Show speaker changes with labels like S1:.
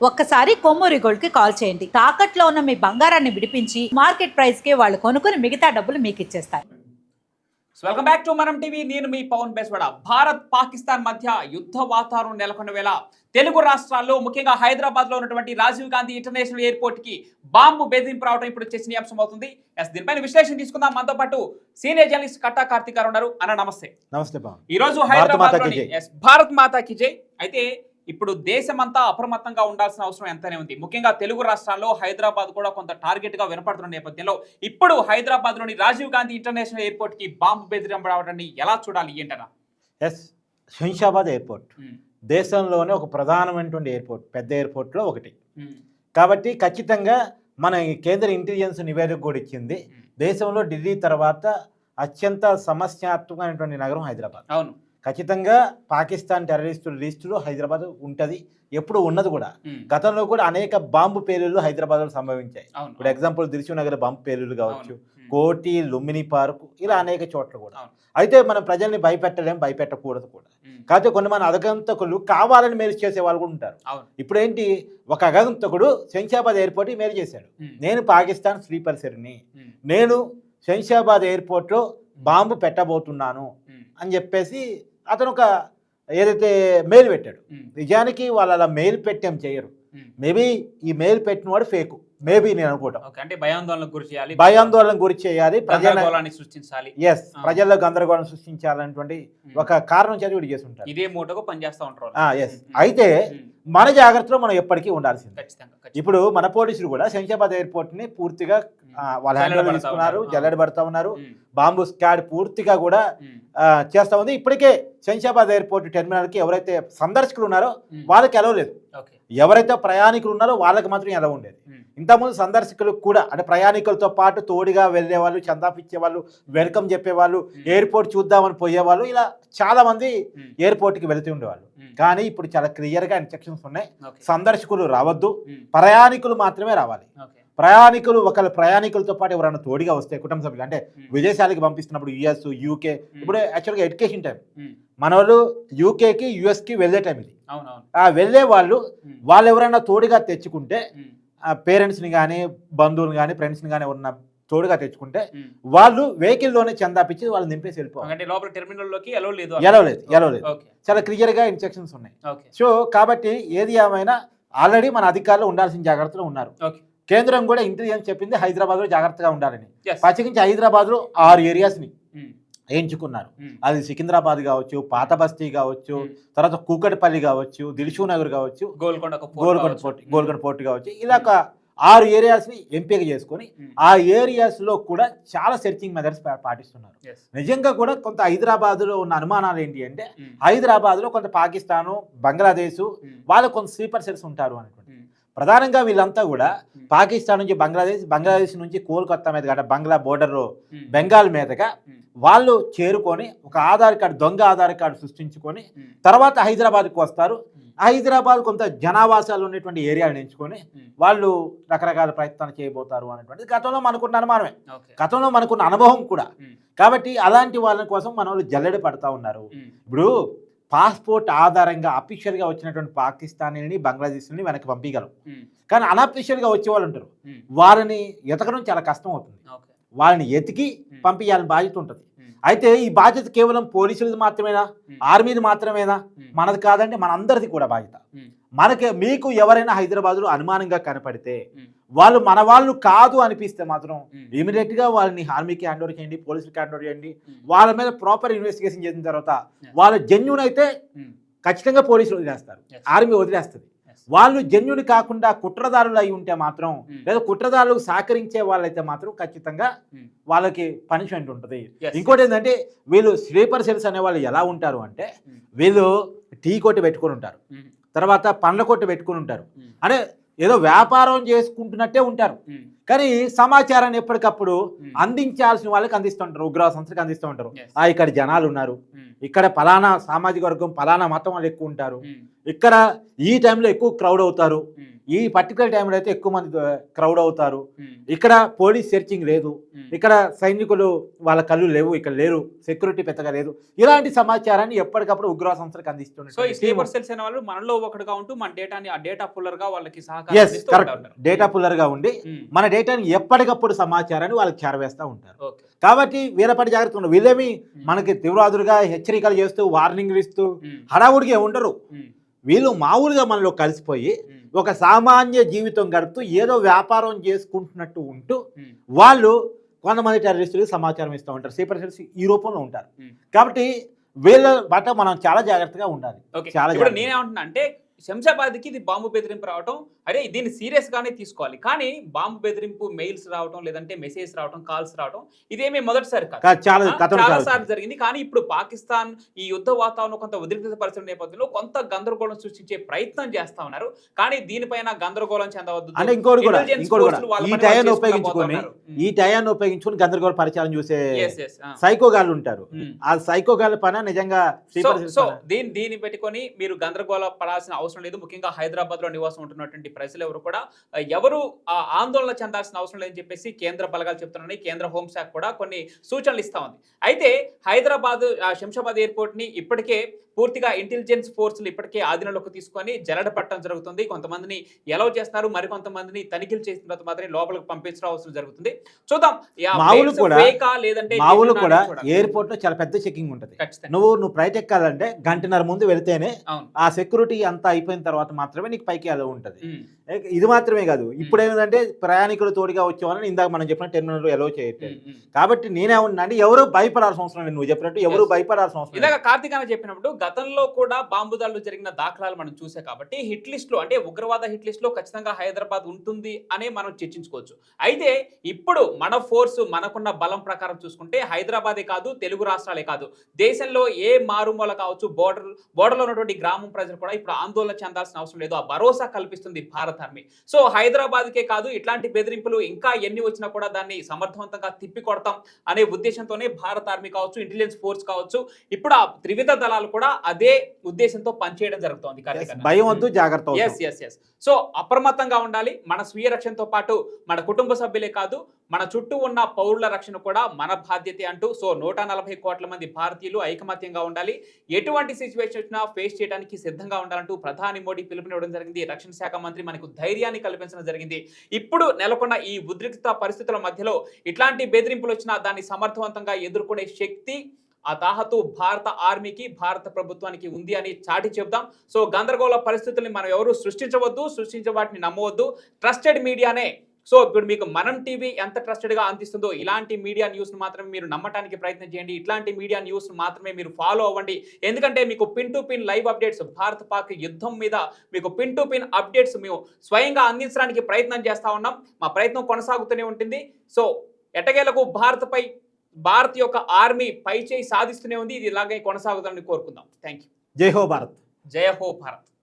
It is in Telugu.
S1: ఒక్కసారి కొమ్మూరి గోల్డ్ కి కాల్ చేయండి. తాకట్లో ఉన్న మీ బంగారాన్ని విడిపించి మార్కెట్ ప్రైస్ కి వాళ్ళు కొనుక్కుని మిగతా డబ్బులు మీకు ఇచ్చేస్తారు.
S2: వెల్కమ్ బ్యాక్ టు మనం టీవీ. నేను మీ పవన్ బేస్వాడ. భారత్ పాకిస్తాన్ మధ్య యుద్ధ వాతావరణం నెలకొన్న వేళ తెలుగు రాష్ట్రాల్లో ముఖ్యంగా హైదరాబాద్ లో ఉన్నటువంటి రాజీవ్ గాంధీ ఇంటర్నేషనల్ ఎయిర్పోర్ట్ కి బాంబు బెదిరింపు రావడం ఇప్పుడు చర్చనీయాంశం అవుతుంది. దీనిపైన విశ్లేషణ తీసుకుందాం. మనతో పాటు సీనియర్ జర్నలిస్ట్ కట్టా కార్తిక్ గారు ఉన్నారు. అన్న నమస్తే.
S3: నమస్తే.
S2: ఈ రోజు హైదరాబాద్ లోని భారత్ మాతా కి జై. అయితే ఇప్పుడు దేశమంతా అప్రమత్తంగా ఉండాల్సిన అవసరం ఎంతనే ఉంది. ముఖ్యంగా తెలుగు రాష్ట్రాల్లో హైదరాబాద్ కూడా కొంత టార్గెట్ గా వినపడుతున్న నేపథ్యంలో ఇప్పుడు హైదరాబాద్ లోని రాజీవ్ గాంధీ ఇంటర్నేషనల్ ఎయిర్పోర్ట్ కి బాంబు బెదిరింపు రావడాన్ని ఎలా చూడాలి ఏంటన్నా?
S3: శంషాబాద్ ఎయిర్పోర్ట్ దేశంలోనే ఒక ప్రధానమైనటువంటి ఎయిర్పోర్ట్, పెద్ద ఎయిర్పోర్ట్లో ఒకటి. కాబట్టి ఖచ్చితంగా మన కేంద్ర ఇంటెలిజెన్స్ నివేదిక కూడా ఇచ్చింది, దేశంలో ఢిల్లీ తర్వాత అత్యంత సమస్యాత్మకమైనటువంటి నగరం హైదరాబాద్.
S2: అవును,
S3: ఖచ్చితంగా పాకిస్తాన్ టెర్రరిస్టుల లిస్టులో హైదరాబాద్ ఉంటుంది, ఎప్పుడు ఉన్నది కూడా. గతంలో కూడా అనేక బాంబు పేలుళ్లు హైదరాబాద్లో సంభవించాయి. ఇప్పుడు ఎగ్జాంపుల్ దిల్సుఖ్ నగర్ బాంబు పేలుళ్లు కావచ్చు, కోటి, లుంబిని పార్కు, ఇలా అనేక చోట్ల కూడా. అయితే మనం ప్రజల్ని భయపెట్టలేం, భయపెట్టకూడదు కూడా. కాకపోతే కొంతమంది అగంతకులు కావాలని మేలు చేసే వాళ్ళు కూడా ఉంటారు. ఇప్పుడు ఏంటి, ఒక అగంతకుడు శంషాబాద్ ఎయిర్పోర్ట్ మేలు చేశాడు. నేను పాకిస్తాన్ స్లీపర్సర్ని, నేను శంషాబాద్ ఎయిర్పోర్ట్లో బాంబు పెట్టబోతున్నాను అని చెప్పేసి అతను ఒక ఏదైతే మెయిల్ పెట్టాడు. నిజానికి వాళ్ళు అలా మెయిల్ పెట్టేం చేయరు. మేబీ ఈ మెయిల్ పెట్టిన వాడు ఫేకు, మేబీ నేను అనుకుంటాం.
S2: అంటే భయాందోళనకు గురి చేయాలి,
S3: భయాందోళన గురి చేయాలి,
S2: గందరగోళాన్ని సృష్టించాలి.
S3: ప్రజల్లో గందరగోళం సృష్టించాలనేటువంటి ఒక కారణం చేసి వీడు చేసి ఉంటారు.
S2: ఇదే మూటకు పనిచేస్తూ ఉంటారు.
S3: అయితే మన జాగ్రత్తలో మనం ఎప్పటికీ ఉండాల్సింది. ఇప్పుడు మన పోలీసులు కూడా శంషాబాద్ ఎయిర్పోర్ట్ ని పూర్తిగా వాళ్ళ హ్యాండ్ తీసుకున్నారు, జల్లెడ పడతా ఉన్నారు. బాంబు స్క్వాడ్ పూర్తిగా కూడా చేస్తా ఉంది. ఇప్పటికే శంషాబాద్ ఎయిర్పోర్ట్ టెర్మినల్ కి ఎవరైతే సందర్శకులు ఉన్నారో వాళ్ళకి ఎలవ్ లేదు, ఎవరైతే ప్రయాణికులు ఉన్నారో వాళ్ళకి మాత్రం ఎలవ్ ఉండేది. ఇంతకుముందు సందర్శకులకు కూడా, అంటే ప్రయాణికులతో పాటు తోడుగా వెళ్ళే వాళ్ళు, చందాపిచ్చే వాళ్ళు, వెల్కమ్ చెప్పేవాళ్ళు, ఎయిర్పోర్ట్ చూద్దామని పోయేవాళ్ళు, ఇలా చాలా మంది ఎయిర్పోర్ట్కి వెళుతూ ఉండేవాళ్ళు. కానీ ఇప్పుడు చాలా క్లియర్గా ఇన్స్ట్రక్షన్స్ ఉన్నాయి, సందర్శకులు రావద్దు, ప్రయాణికులు మాత్రమే రావాలి. ప్రయాణికులు ఒకళ్ళ ప్రయాణికులతో పాటు ఎవరైనా తోడుగా వస్తే, కుటుంబ సభ్యులు, అంటే విదేశాలకు పంపిస్తున్నప్పుడు యుఎస్, యూకే, ఇప్పుడు యాక్చువల్గా ఎడ్యుకేషన్ టైం, మన వాళ్ళు యూకేకి యుఎస్కి వెళ్ళే టైం ఇది. వెళ్ళే వాళ్ళు ఎవరైనా తోడుగా తెచ్చుకుంటే, పేరెంట్స్ని కానీ, బంధువులు కానీ, ఫ్రెండ్స్ని కానీ ఎవరన్నా తోడుగా తెచ్చుకుంటే వాళ్ళు వెహికల్లోనే చందాపిచ్చి వాళ్ళు నింపేసి వెళ్ళిపోవాలి. ఎలా లేదు చాలా క్లియర్గా ఇన్స్ట్రక్షన్స్ ఉన్నాయి. సో కాబట్టి ఏది ఏమైనా ఆల్రెడీ మన అధికారులు ఉండాల్సిన జాగ్రత్తలు ఉన్నారు. కేంద్రం కూడా ఇంటెలిజెన్స్ చెప్పింది హైదరాబాద్లో జాగ్రత్తగా ఉండాలని. ప్రత్యేకించి హైదరాబాద్లో 6 ఏరియాస్ని ఎంచుకున్నారు. అది సికింద్రాబాద్ కావచ్చు, పాత బస్తీ కావచ్చు, తర్వాత కూకట్పల్లి కావచ్చు, దిల్సుఖ్ నగర్ కావచ్చు, గోల్కొండ పోర్ట్ కావచ్చు, ఇలా 6 ఏరియాస్ని ఎంపిక చేసుకొని ఆ ఏరియాస్లో కూడా చాలా సెర్చింగ్ మెథడ్స్ పాటిస్తున్నారు. నిజంగా కూడా కొంత హైదరాబాద్లో ఉన్న అనుమానాలు ఏంటి అంటే, హైదరాబాద్లో కొంత పాకిస్తాను, బంగ్లాదేశ్ వాళ్ళు కొంత స్లీపర్ సెల్స్ ఉంటారు అనుకుంటున్నారు. ప్రధానంగా వీళ్ళంతా కూడా పాకిస్తాన్ నుంచి బంగ్లాదేశ్ నుంచి కోల్కతా మీద, బంగ్లా బోర్డర్ బెంగాల్ మీదగా వాళ్ళు చేరుకొని ఒక ఆధార్ కార్డు, దొంగ ఆధార్ కార్డు సృష్టించుకొని తర్వాత హైదరాబాద్కి వస్తారు. హైదరాబాద్ కొంత జనావాసాలు ఉన్నటువంటి ఏరియాలను ఎంచుకొని వాళ్ళు రకరకాల ప్రయత్నాలు చేయబోతారు అనేటువంటిది గతంలో మనకున్న అనుమానమే, గతంలో మనకున్న అనుభవం కూడా. కాబట్టి అలాంటి వాళ్ళ కోసం మన వాళ్ళు జల్లెడ పడతా ఉన్నారు. ఇప్పుడు పాస్పోర్ట్ ఆధారంగా అఫీషియల్గా వచ్చినటువంటి పాకిస్తానీని, బంగ్లాదేశ్ని వెనక్కి పంపించగలం, కానీ అన్అఫీషియల్గా వచ్చే వాళ్ళు ఉంటారు, వాళ్ళని ఎతకడం చాలా కష్టం అవుతుంది. వాళ్ళని ఎతికి పంపించాలని బాధ్యత ఉంటుంది. అయితే ఈ బాధ్యత కేవలం పోలీసులది మాత్రమేనా, ఆర్మీది మాత్రమేనా? మనది కాదంటే మనందరిది కూడా బాధ్యత. మీకు ఎవరైనా హైదరాబాద్లో అనుమానంగా కనపడితే, వాళ్ళు మన వాళ్ళు కాదు అనిపిస్తే మాత్రం ఇమీడియట్గా వాళ్ళని ఆర్మీకి హ్యాండ్ ఓవర్ చేయండి, పోలీసులకి హ్యాండ్ ఓవర్ చేయండి. వాళ్ళ మీద ప్రాపర్ ఇన్వెస్టిగేషన్ చేసిన తర్వాత వాళ్ళ జెన్యూన్ అయితే ఖచ్చితంగా పోలీసులు వదిలేస్తారు, ఆర్మీ వదిలేస్తుంది. వాళ్ళు జెన్యూన్ కాకుండా కుట్రదారులు అయి ఉంటే మాత్రం, లేదా కుట్రదారులకు సహకరించే వాళ్ళైతే మాత్రం ఖచ్చితంగా వాళ్ళకి పనిష్మెంట్ ఉంటుంది. ఇంకోటి ఏంటంటే, వీళ్ళు స్లీపర్ సెల్స్ అనే వాళ్ళు ఎలా ఉంటారు అంటే, వీళ్ళు టీ కొట్టి పెట్టుకుని ఉంటారు, తర్వాత పండ్ల కొట్టి పెట్టుకుని ఉంటారు, అంటే ఏదో వ్యాపారం చేసుకుంటున్నట్టే ఉంటారు. కానీ సమాచారాన్ని ఎప్పటికప్పుడు అందించాల్సిన వాళ్ళకి అందిస్తుంటారు, ఉగ్రవాద సంస్థకి అందిస్తూ ఉంటారు. ఇక్కడ జనాలు ఉన్నారు, ఇక్కడ ఫలానా సామాజిక వర్గం, ఫలానా మతం వాళ్ళు ఎక్కువ ఉంటారు, ఇక్కడ ఈ టైంలో ఎక్కువ క్రౌడ్ అవుతారు, ఈ పర్టికులర్ టైంలో అయితే ఎక్కువ మంది క్రౌడ్ అవుతారు. ఇక్కడ పోలీస్ సెర్చింగ్ లేదు, ఇక్కడ సైనికులు వాళ్ళ కళ్ళు లేవు, ఇక్కడ లేరు, సెక్యూరిటీ పెద్దగా లేదు. ఇలాంటి సమాచారాన్ని ఎప్పటికప్పుడు ఉగ్రవాద సంస్థలకు
S2: సో ఈ
S3: అందిస్తున్నారు.
S2: స్లీపర్ సెల్స్ అనే వాళ్ళు మనలో ఒకటిగా ఉంటూ మన డేటాని ఆ డేటా పుల్లర్ గా వాళ్ళకి సహకారం అందిస్తూ ఉంటారు.
S3: డేటా పుల్లర్ గా ఉండి మన డేటాని ఎప్పటికప్పుడు సమాచారాన్ని వాళ్ళకి చేరవేస్తూ ఉంటారు.
S2: ఓకే.
S3: కాబట్టి వీరపడి జాగ్రత్త ఉండరు. వీళ్ళేమి మనకి తీవ్రవాదులుగా హెచ్చరికలు చేస్తూ వార్నింగ్లు ఇస్తూ హడావుడిగా ఉండరు. వీళ్ళు మామూలుగా మనలో కలిసిపోయి ఒక సామాన్య జీవితం గడుపుతూ ఏదో వ్యాపారం చేసుకుంటున్నట్టు ఉంటూ వాళ్ళు కొంతమంది టెర్రరిస్టులకు సమాచారం ఇస్తూ ఉంటారు. స్లీపర్ సెల్స్ ఈ రూపంలో ఉంటారు. కాబట్టి వీళ్ళ బట్ట మనం చాలా జాగ్రత్తగా ఉండాలి. చాలా
S2: ఇప్పుడు నేనేమంటున్నా అంటే శంషాబాద్కి ఇది బాంబు బెదిరింపు రావటం, అరే దీన్ని సీరియస్ గానే తీసుకోవాలి, కానీ బాంబు బెదిరింపు మెయిల్స్ రావటం, లేదంటే మెసేజ్ రావటం, కాల్స్ రావటం ఇదేమీ మొదటిసారి కాదు, చాలా సార్లు జరిగింది. కానీ ఇప్పుడు పాకిస్తాన్ ఈ యుద్ధ వాతావరణం కొంత ఉద్రిక్తత పరిస్థితుల నేపథ్యంలో కొంత గందరగోళం సృష్టించే ప్రయత్నం చేస్తా ఉన్నారు. కానీ దీనిపైన గందరగోళం చెందవద్దు
S3: అంటే ఇంకోటి కూడా ఈ టయాన్ని ఉపయోగించుకొని గందరగోళ పరిచయం చూసే సైకోగాళ్ళు ఉంటారు. ఆ సైకోగాళ్ళ పైన నిజంగా
S2: సో దీన్ని పెట్టుకొని మీరు గందరగోళ పడాల్సిన అవసరం లేదు. ముఖ్యంగా హైదరాబాద్ లో నివాసం ఉంటున్నటువంటి ప్రజలు ఎవరు కూడా ఆందోళన చెందాల్సిన అవసరం లేదని చెప్పేసి కేంద్ర బలగాలు చెప్తున్నాయి. కేంద్ర హోంశాఖ కూడా కొన్ని సూచనలు ఇస్తా ఉంది. అయితే హైదరాబాద్ శంషాబాద్ ఎయిర్పోర్ట్ ని ఇప్పటికే పూర్తిగా ఇంటెలిజెన్స్ ఫోర్సులు ఇప్పటికే ఆధీనంలోకి తీసుకొని జల్లెడ పట్టడం జరుగుతుంది. కొంతమందిని ఎలవ్ చేస్తున్నారు, మరికొంతమందిని తనిఖీలు చేసిన తర్వాత మాత్రమే లోపలికి పంపించడం అవసరం జరుగుతుంది. చూద్దాం లేదంటే
S3: ఎయిర్పోర్ట్ లో చాలా పెద్ద చెకింగ్ ఉంటుంది. నువ్వు ఫ్లైట్ ఎక్కాలంటే గంటన్నర ముందు వెళితేనే ఆ సెక్యూరిటీ అంతా అయిపోయిన తర్వాత మాత్రమే నీకు పైకి అలా ఉంటుంది. ఇది మాత్రమే కాదు, ఇప్పుడు ఏమిటంటే ప్రయాణికులు తోడుగా వచ్చేవాళ్ళని ఇందాక మనం చెప్పిన టెర్మినల్ ఎలో చేయట్లేదు. కాబట్టి నేనేమన్నా అంటే ఎవరు భయపడాల్సిన అవసరం లేదు. నువ్వు చెప్పినట్టు ఎవరు భయపడాల్సిన అవసరం
S2: ఇలాగ కార్తీక్ అని చెప్పినప్పుడు గతంలో కూడా బాంబు దాడులు జరిగిన దాఖలాలు మనం చూసే కాబట్టి హిట్ లిస్ట్ లో అంటే ఉగ్రవాద హిట్ లిస్ట్ లో ఖచ్చితంగా హైదరాబాద్ ఉంటుంది అనే మనం చర్చించుకోవచ్చు. అయితే ఇప్పుడు మన ఫోర్స్ మనకున్న బలం ప్రకారం చూసుకుంటే హైదరాబాదే కాదు, తెలుగు రాష్ట్రాలే కాదు, దేశంలో ఏ మారుమూల కావచ్చు, బోర్డర్లో ఉన్నటువంటి గ్రామం ప్రజలు కూడా ఇప్పుడు ఆందోళన చెందాల్సిన అవసరం లేదు. ఆ భరోసా కల్పిస్తుంది భారత ఆర్మీ. సో హైదరాబాద్కే కాదు, ఇట్లాంటి బెదిరింపులు ఇంకా ఎన్ని వచ్చినా కూడా దాన్ని సమర్థవంతంగా తిప్పి కొడతాం అనే ఉద్దేశంతోనే భారత ఆర్మీ కావచ్చు, ఇంటెలిజెన్స్ ఫోర్స్ కావచ్చు, ఇప్పుడు ఆ త్రివిధ దళాలు కూడా అదే ఉద్దేశంతో పనిచేయడం జరుగుతోంది.
S3: భయం వద్దు, జాగ్రత్త.
S2: సో అప్రమత్తంగా ఉండాలి. మన స్వీయ రక్షణతో పాటు మన కుటుంబ సభ్యులే కాదు, మన చుట్టూ ఉన్న పౌరుల రక్షణ కూడా మన బాధ్యత అంటూ సో 140 కోట్ల మంది భారతీయులు ఐకమత్యంగా ఉండాలి. ఎటువంటి సిచ్యువేషన్ వచ్చినా ఫేస్ చేయడానికి సిద్ధంగా ఉండాలంటూ ప్రధాని మోడీ పిలుపునివ్వడం జరిగింది. రక్షణ శాఖ మంత్రి మనకు ధైర్యాన్ని కల్పించడం జరిగింది. ఇప్పుడు నెలకొన్న ఈ ఉద్రిక్త పరిస్థితుల మధ్యలో ఇట్లాంటి బెదిరింపులు వచ్చినా దాన్ని సమర్థవంతంగా ఎదుర్కొనే శక్తి, ఆ తాహతు భారత ఆర్మీకి, భారత ప్రభుత్వానికి ఉంది అని చాటి చెప్దాం. సో గందరగోళ పరిస్థితుల్ని మనం ఎవరు సృష్టించవద్దు, సృష్టించే వాటిని నమ్మవద్దు. ట్రస్టెడ్ మీడియానే. సో ఇప్పుడు మీకు మనం టీవీ ఎంత ట్రస్టెడ్గా అందిస్తుందో ఇలాంటి మీడియా న్యూస్ను మాత్రమే మీరు నమ్మటానికి ప్రయత్నం చేయండి. ఇట్లాంటి మీడియా న్యూస్ను మాత్రమే మీరు ఫాలో అవ్వండి. ఎందుకంటే మీకు pin to pin live updates, భారత పాక్ యుద్ధం మీద మీకు పిన్ టు పిన్ అప్డేట్స్ మేము స్వయంగా అందించడానికి ప్రయత్నం చేస్తూ ఉన్నాం. మా ప్రయత్నం కొనసాగుతూనే ఉంటుంది. సో ఎట్టకేలకు భారత్ యొక్క ఆర్మీ పై చేయి సాధిస్తూనే ఉంది. ఇది ఇలాగే కొనసాగుతుందని కోరుకుందాం. Thank you.
S3: జై హో భారత్.
S2: జయ హో భారత్.